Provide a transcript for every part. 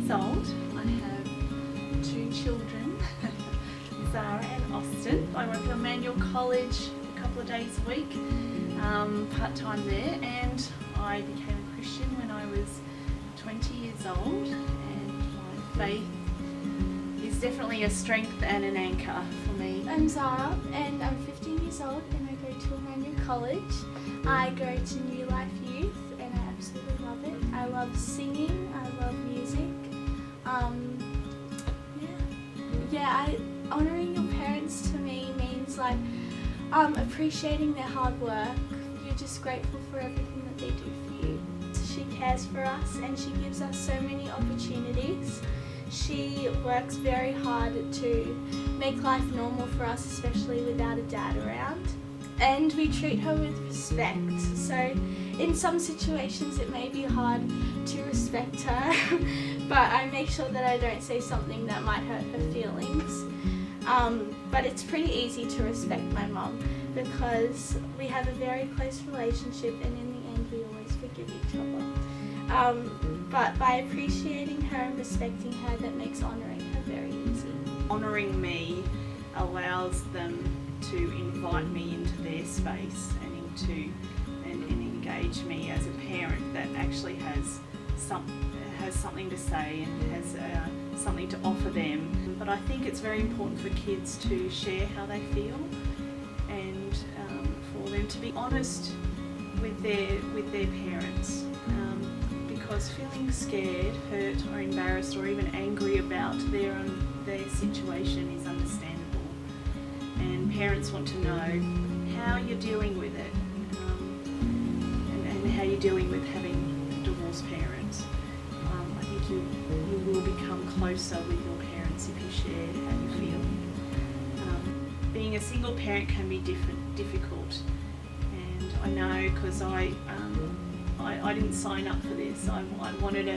years old. I have 2 children, Zara and Austin. I work at Emmanuel College a couple of days a week, part-time there, and I became a Christian when I was 20 years old, and my faith is definitely a strength and an anchor for me. I'm Zara and I'm 15 years old and I go to Emmanuel College. I go to New Life Youth and I absolutely love it. I love singing, I love music. Honouring your parents to me means like appreciating their hard work. You're just grateful for everything that they do for you. She cares for us and she gives us so many opportunities. She works very hard to make life normal for us, especially without a dad around. And we treat her with respect. So in some situations it may be hard to respect her, but I make sure that I don't say something that might hurt her feelings. But it's pretty easy to respect my mum because we have a very close relationship and in the end we always forgive each other. But by appreciating her and respecting her, that makes honouring her very easy. Honouring me allows them to invite me into their space and engage me as a parent that actually has something to say and has something to offer them. But I think it's very important for kids to share how they feel and for them to be honest with their parents. Because feeling scared, hurt or embarrassed or even angry about their situation is understandable, and parents want to know how you're dealing with it, and how you're dealing with having divorced parents. I think you will become closer with your parents if you share how you feel. Being a single parent can be difficult, and I know because I didn't sign up for this. I wanted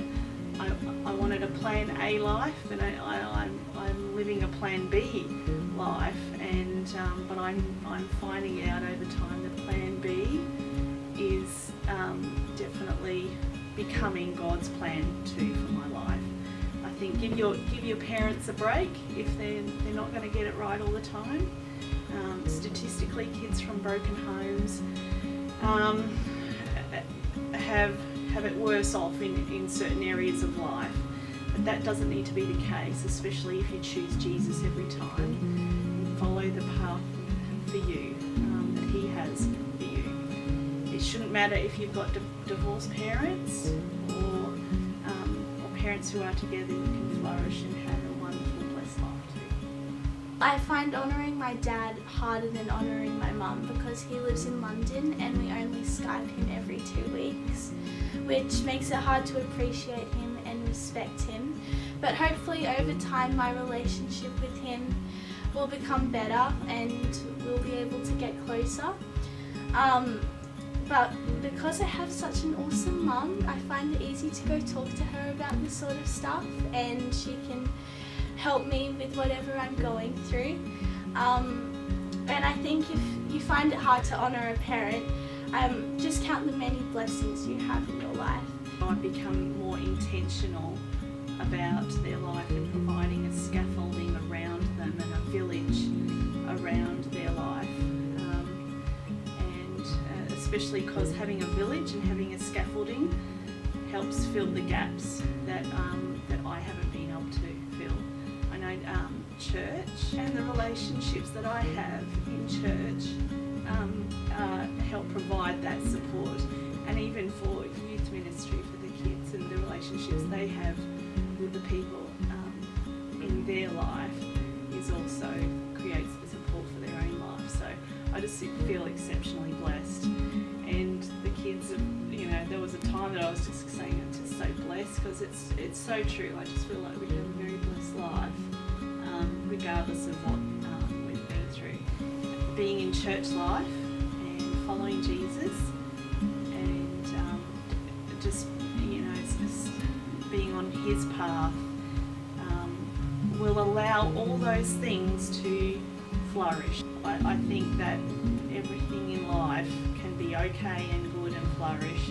a plan A life, and I'm living a plan B life, and but I'm finding out over time that plan B is definitely becoming God's plan too for my life. I think give your parents a break if they're not going to get it right all the time. Statistically, kids from broken homes have it worse off in certain areas of life, but that doesn't need to be the case, especially if you choose Jesus every time and follow the path for you that He has for you. It shouldn't matter if you've got divorced parents or parents who are together. You can flourish and have a wonderful, blessed life too. I find honouring my dad harder than honouring my mum because he lives in London and we only Skype him every 2 weeks, which makes it hard to appreciate him and respect him. But hopefully over time my relationship with him will become better and we'll be able to get closer. But because I have such an awesome mum, I find it easy to go talk to her about this sort of stuff, and she can help me with whatever I'm going through. And I think if you find it hard to honour a parent, just count the many blessings you have in your life. I've become more intentional about their life and providing a scaffolding around them and a village around their life. Especially because having a village and having a scaffolding helps fill the gaps that I haven't been able to fill. I know church and the relationships that I have in church help provide that support, and even for youth ministry for the kids and the relationships they have with the people in their life is also creates the support for their own life. So I just feel exceptionally blessed. And the kids, there was a time that I was just saying I'm just so blessed because it's so true. I just feel like we have a very blessed life, regardless of what we've been through. Being in church life and following Jesus, and just being on His path will allow all those things to flourish. I think that everything in life can be okay and good and flourish